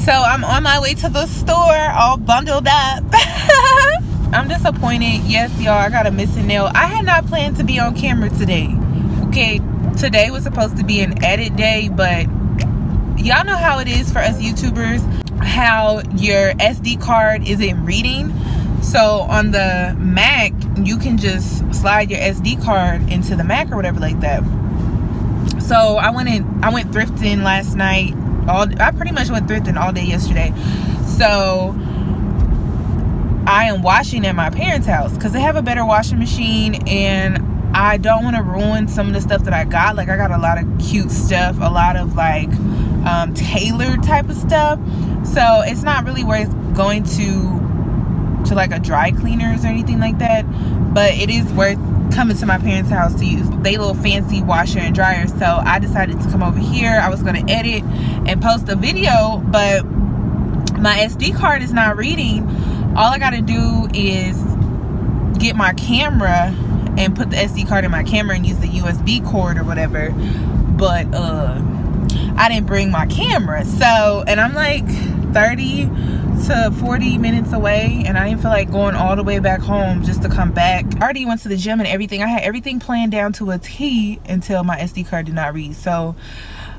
So I'm on my way to the store, all bundled up. I'm disappointed. Yes, y'all, I got a missing nail. I had not planned to be on camera today. Okay, today was supposed to be an edit day, but y'all know how it is for us YouTubers, how your SD card isn't reading. So on the Mac, you can just slide your SD card into the Mac or whatever like that. So I went thrifting last night. I pretty much went thrifting all day yesterday. So I am washing at my parents' house because they have a better washing machine, and I don't want to ruin some of the stuff that I got. Like, I got a lot of cute stuff, a lot of like tailored type of stuff. So it's not really worth going to like a dry cleaners or anything like that, but it is worth coming to my parents' house to use they little fancy washer and dryer. So I decided to come over here. I was going to edit and post a video, but my SD card is not reading. All I got to do is get my camera and put the SD card in my camera and use the USB cord or whatever. But I didn't bring my camera, so, and I'm like 30 to 40 minutes away, and I didn't feel like going all the way back home just to come back. I already went to the gym and everything. I had everything planned down to a T until my SD card did not read. So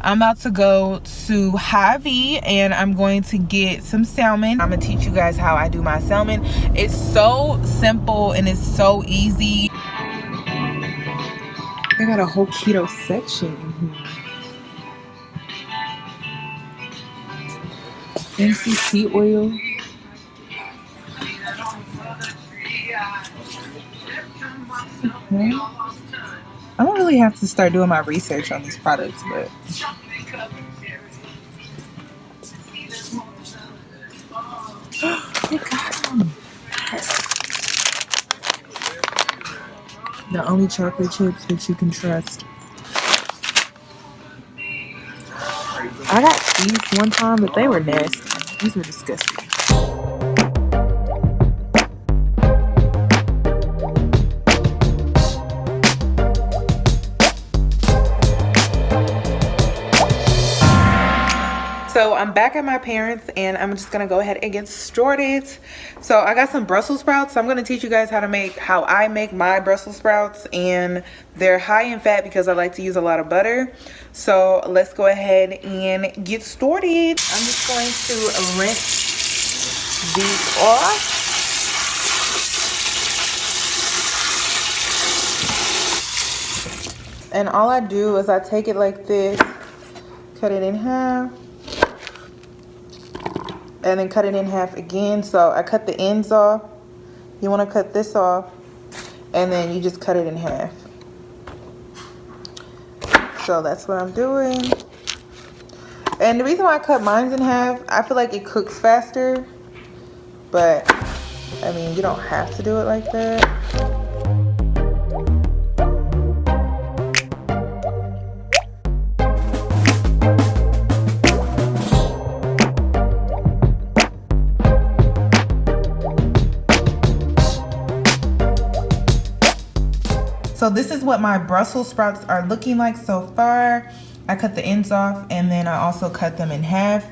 I'm about to go to Hy-Vee and I'm going to get some salmon. I'm gonna teach you guys how I do my salmon. It's so simple and it's so easy. They got a whole keto section in here. MCT oil. Okay. I don't really have to start doing my research on these products, but you got them. The only chocolate chips that you can trust. I got these one time, but they were nasty. These were disgusting. So I'm back at my parents and I'm just gonna go ahead and get started. So I got some Brussels sprouts. So I'm gonna teach you guys how I make my Brussels sprouts, and they're high in fat because I like to use a lot of butter. So let's go ahead and get started. I'm just going to rinse these off. And all I do is I take it like this, cut it in half, and then cut it in half again. So I cut the ends off. You want to cut this off, and then you just cut it in half. So that's what I'm doing. And the reason why I cut mine in half, I feel like it cooks faster, but I mean, you don't have to do it like that. So this is what my Brussels sprouts are looking like so far. I cut the ends off and then I also cut them in half.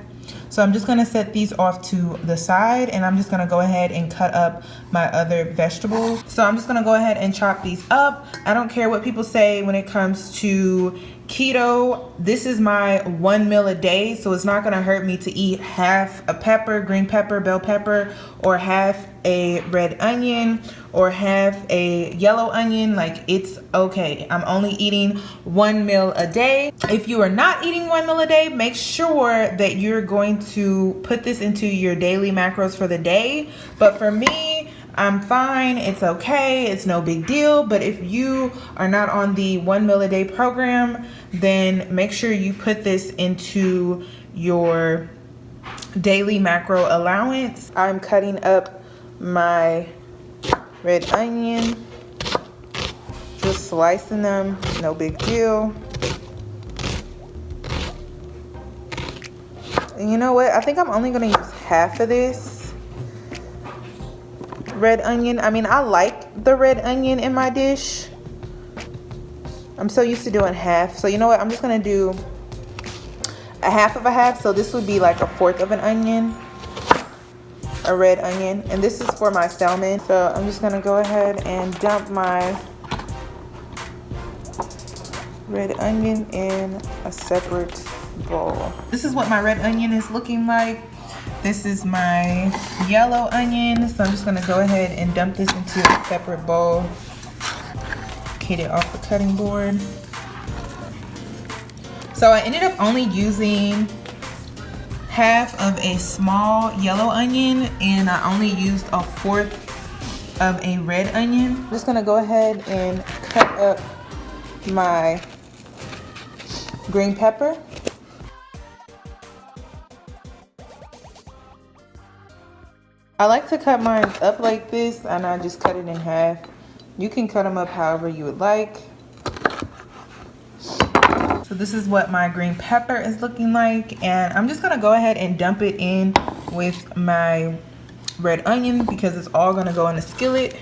So I'm just gonna set these off to the side, and I'm just gonna go ahead and cut up my other vegetables. So I'm just gonna go ahead and chop these up. I don't care what people say when it comes to keto. This is my 1 meal a day, so it's not gonna hurt me to eat half a pepper, green pepper, bell pepper, or half a red onion, or half a yellow onion. Like, it's okay. I'm only eating 1 meal a day. If you are not eating 1 meal a day, make sure that you're going to put this into your daily macros for the day. But for me, I'm fine. It's okay. It's no big deal. But if you are not on the 1 meal a day program, then make sure you put this into your daily macro allowance. I'm cutting up my red onion, just slicing them, no big deal. And you know what? I think I'm only gonna use half of this red onion. I mean, I like the red onion in my dish. I'm so used to doing half. So you know what? I'm just gonna do a half of a half, so this would be like a fourth of an onion, a red onion, and this is for my salmon. So I'm just gonna go ahead and dump my red onion in a separate bowl. This is what my red onion is looking like. This is my yellow onion, so I'm just gonna go ahead and dump this into a separate bowl. Get it off the cutting board. So I ended up only using half of a small yellow onion, and I only used a fourth of a red onion. I'm just gonna go ahead and cut up my green pepper. I like to cut mine up like this, and I just cut it in half. You can cut them up however you would like. So this is what my green pepper is looking like, and I'm just gonna go ahead and dump it in with my red onion because it's all gonna go in the skillet.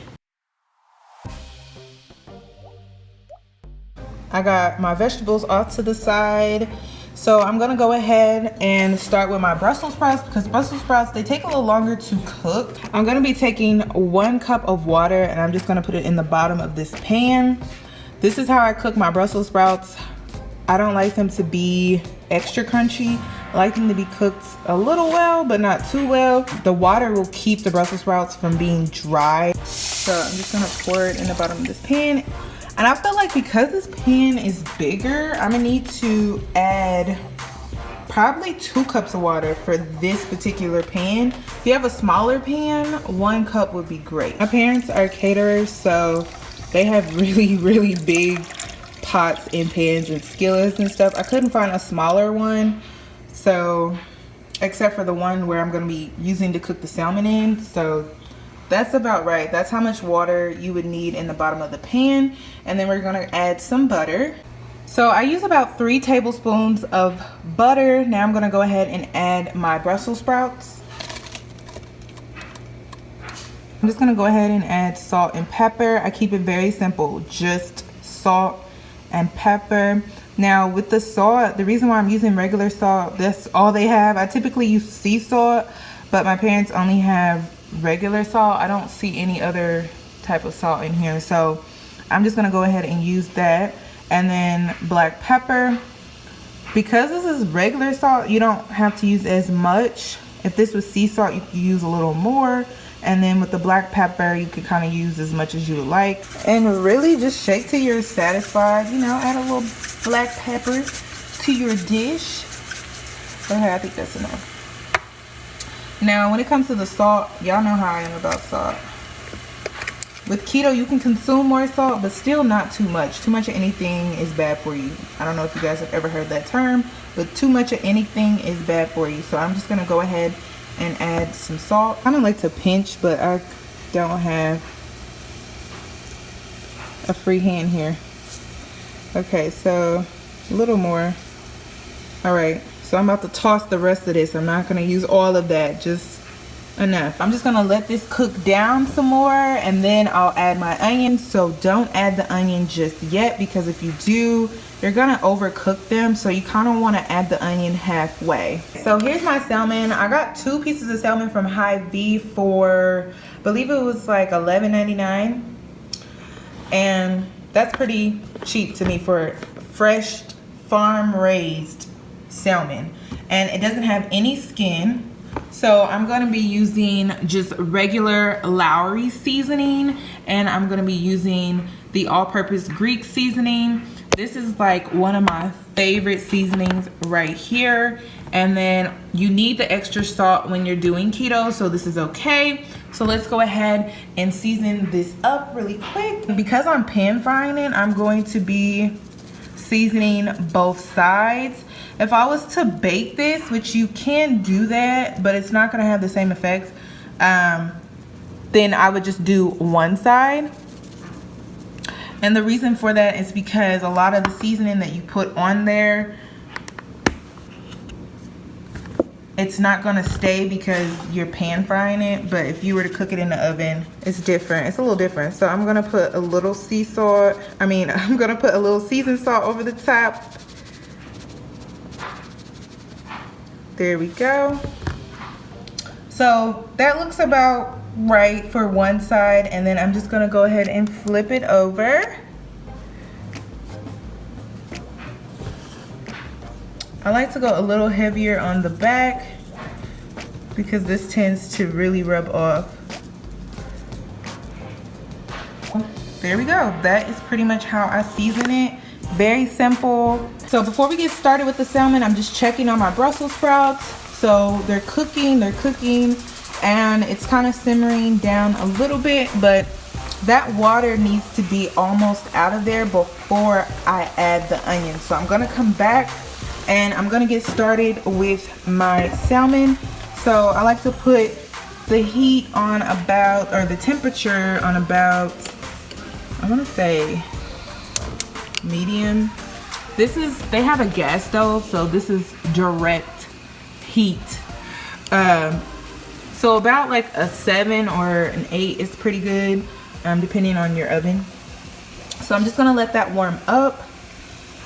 I got my vegetables off to the side. So I'm gonna go ahead and start with my Brussels sprouts, because Brussels sprouts, they take a little longer to cook. I'm gonna be taking 1 cup of water, and I'm just gonna put it in the bottom of this pan. This is how I cook my Brussels sprouts. I don't like them to be extra crunchy. I like them to be cooked a little well, but not too well. The water will keep the Brussels sprouts from being dry. So I'm just gonna pour it in the bottom of this pan. And I feel like because this pan is bigger, I'm gonna need to add probably 2 cups of water for this particular pan. If you have a smaller pan, 1 cup would be great. My parents are caterers, so they have really big pots and pans and skillets and stuff. I couldn't find a smaller one, so except for the one where I'm gonna be using to cook the salmon in. So that's about right. That's how much water you would need in the bottom of the pan. And then we're gonna add some butter. So I use about 3 tablespoons of butter. Now I'm gonna go ahead and add my Brussels sprouts. I'm just gonna go ahead and add salt and pepper. I keep it very simple, just salt and pepper. Now with the salt, the reason why I'm using regular salt, that's all they have. I typically use sea salt, but my parents only have regular salt. I don't see any other type of salt in here, so I'm just gonna go ahead and use that. And then black pepper. Because this is regular salt, you don't have to use as much. If this was sea salt, you could use a little more. And then with the black pepper, you could kind of use as much as you would like. And really just shake till you're satisfied. You know, add a little black pepper to your dish. Okay, I think that's enough. Now, when it comes to the salt, y'all know how I am about salt. With keto, you can consume more salt, but still not too much. Too much of anything is bad for you. I don't know if you guys have ever heard that term, but too much of anything is bad for you. So I'm just gonna go ahead and add some salt. I don't like to pinch, but I don't have a free hand here. Okay, so a little more. All right, so I'm about to toss the rest of this. I'm not gonna use all of that, just enough. I'm just gonna let this cook down some more, and then I'll add my onions. So don't add the onion just yet, because if you do, you're gonna overcook them. So you kind of want to add the onion halfway. So here's my salmon. I got 2 pieces of salmon from Hy-Vee for, I believe it was like $11.99, and that's pretty cheap to me for fresh farm raised salmon. And it doesn't have any skin. So I'm going to be using just regular Lowry seasoning, and I'm going to be using the all-purpose Greek seasoning. This is like one of my favorite seasonings right here. And then you need the extra salt when you're doing keto, so this is okay. So let's go ahead and season this up really quick. Because I'm pan frying it, I'm going to be seasoning both sides. If I was to bake this, which you can do that, but it's not gonna have the same effect, then I would just do one side. And the reason for that is because a lot of the seasoning that you put on there, it's not gonna stay because you're pan frying it. But if you were to cook it in the oven, it's different. It's a little different. So I'm gonna put a little sea salt. I'm gonna put a little seasoned salt over the top. There we go. So that looks about right for one side, and then I'm just gonna go ahead and flip it over. I like to go a little heavier on the back because this tends to really rub off. There we go. That is pretty much how I season it. Very simple. So before we get started with the salmon, I'm just checking on my Brussels sprouts. So they're cooking, and it's kind of simmering down a little bit, but that water needs to be almost out of there before I add the onion. So I'm gonna come back and I'm gonna get started with my salmon. So I like to put the heat on about, or the temperature on about, I wanna say medium. They have a gas stove, so this is direct heat. So about like a 7 or an 8 is pretty good, depending on your oven. So I'm just gonna let that warm up,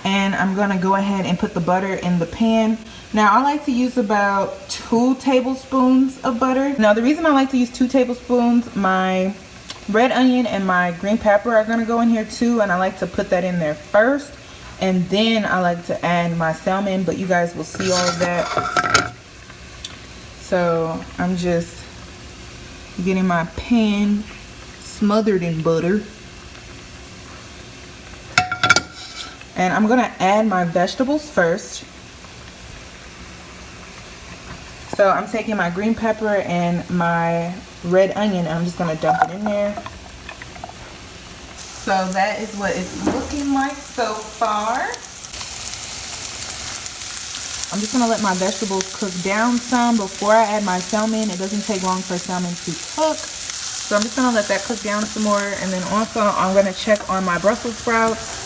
and I'm gonna go ahead and put the butter in the pan. Now I like to use about 2 tablespoons of butter. Now the reason I like to use 2 tablespoons, my red onion and my green pepper are gonna go in here too, and I like to put that in there first, and then I like to add my salmon, but you guys will see all of that. So I'm just getting my pan smothered in butter. And I'm gonna add my vegetables first. So I'm taking my green pepper and my red onion, and I'm just gonna dump it in there. So that is what it's looking like so far. I'm just gonna let my vegetables cook down some before I add my salmon. It doesn't take long for salmon to cook. So I'm just gonna let that cook down some more, and then also I'm gonna check on my Brussels sprouts.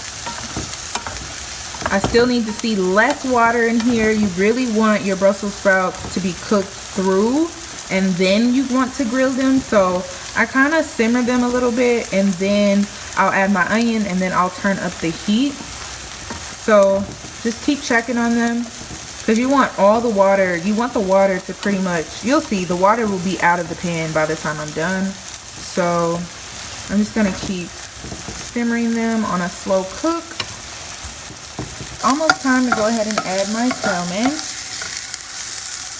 I still need to see less water in here. You really want your Brussels sprouts to be cooked through, and then you want to grill them. So I kind of simmer them a little bit, and then I'll add my onion, and then I'll turn up the heat. So just keep checking on them, because you want all the water. You want the water to pretty much, you'll see the water will be out of the pan by the time I'm done. So I'm just gonna keep simmering them on a slow cook. Almost time to go ahead and add my salmon.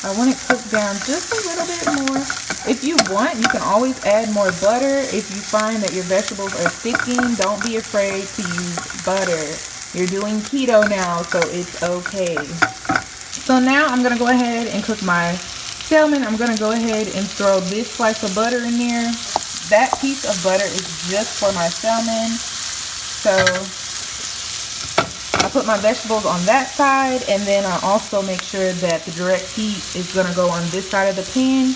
I want it cooked down just a little bit more. If you want, you can always add more butter. If you find that your vegetables are sticking, don't be afraid to use butter. You're doing keto now, so it's okay. So now I'm gonna go ahead and cook my salmon. I'm gonna go ahead and throw this slice of butter in there. That piece of butter is just for my salmon. So I put my vegetables on that side, and then I also make sure that the direct heat is gonna go on this side of the pan.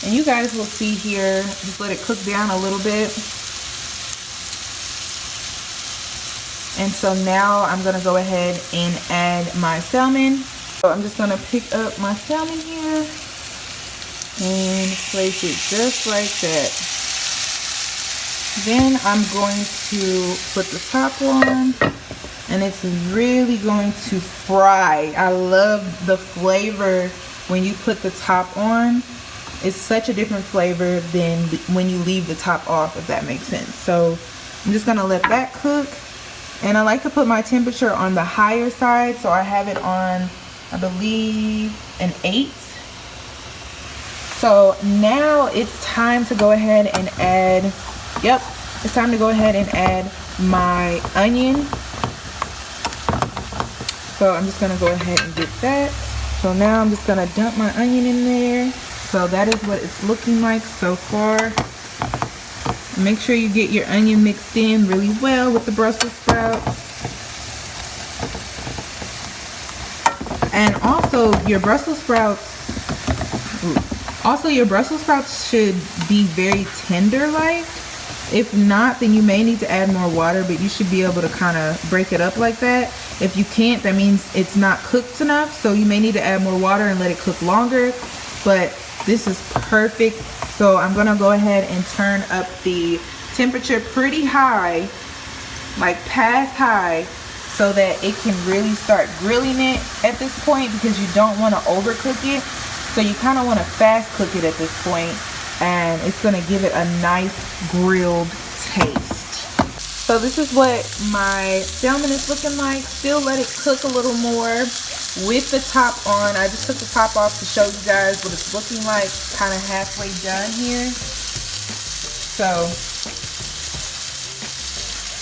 And you guys will see here, just let it cook down a little bit. And so now I'm gonna go ahead and add my salmon. So I'm just gonna pick up my salmon here and place it just like that. Then I'm going to put the top on, and it's really going to fry. I love the flavor when you put the top on. It's such a different flavor than when you leave the top off, if that makes sense. So I'm just gonna let that cook, and I like to put my temperature on the higher side, so I have it on, I believe, an 8. So now it's time to go ahead and add, it's time to go ahead and add my onion. So I'm just gonna go ahead and get that. So now I'm just gonna dump my onion in there. So that is what it's looking like so far. Make sure you get your onion mixed in really well with the Brussels sprouts. And also your Brussels sprouts, should be very tender like. If not, then you may need to add more water, but you should be able to kind of break it up like that. If you can't, that means it's not cooked enough, so you may need to add more water and let it cook longer. But this is perfect. So I'm gonna go ahead and turn up the temperature pretty high, like past high, so that it can really start grilling it at this point, because you don't want to overcook it. So you kind of want to fast cook it at this point, and it's going to give it a nice grilled taste. So this is what my salmon is looking like. Still let it cook a little more with the top on. I just took the top off to show you guys what it's looking like, kind of halfway done here. So,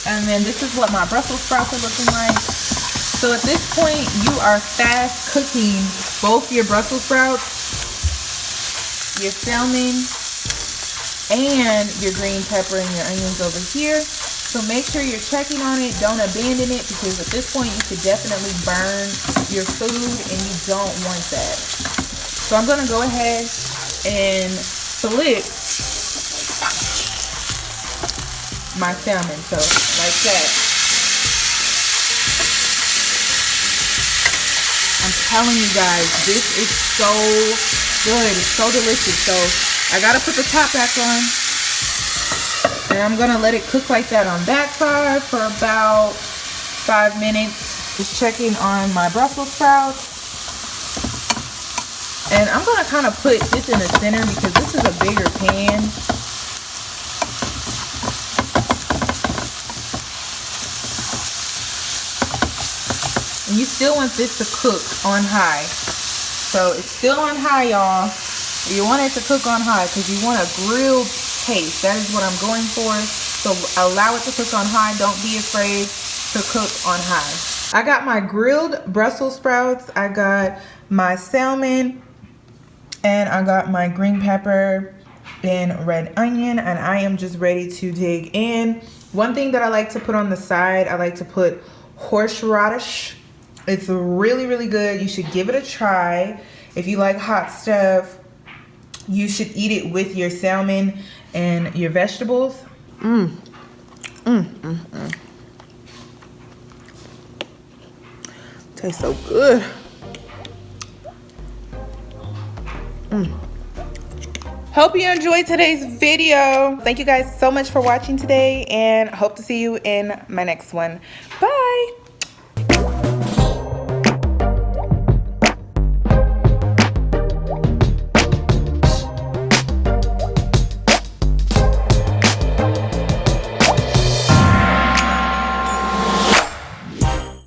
and then this is what my Brussels sprouts are looking like. So at this point, you are fast cooking both your Brussels sprouts, your salmon, and your green pepper and your onions over here. So make sure you're checking on it. Don't abandon it, because at this point you could definitely burn your food and you don't want that. So I'm gonna go ahead and split my salmon. So like that. I'm telling you guys, this is so good. It's so delicious. So I gotta put the top back on. And I'm gonna let it cook like that on that side for about 5 minutes. Just checking on my Brussels sprouts. And I'm gonna kind of put this in the center because this is a bigger pan. And you still want this to cook on high. So it's still on high, y'all. You want it to cook on high because you want a grilled taste. That is what I'm going for. So allow it to cook on high. Don't be afraid to cook on high. I got my grilled Brussels sprouts. I got my salmon. And I got my green pepper and red onion. And I am just ready to dig in. One thing that I like to put on the side, I like to put horseradish. It's really, really good. You should give it a try. If you like hot stuff, you should eat it with your salmon and your vegetables. Tastes so good. Hope you enjoyed today's video. Thank you guys so much for watching today, and hope to see you in my next one. Bye.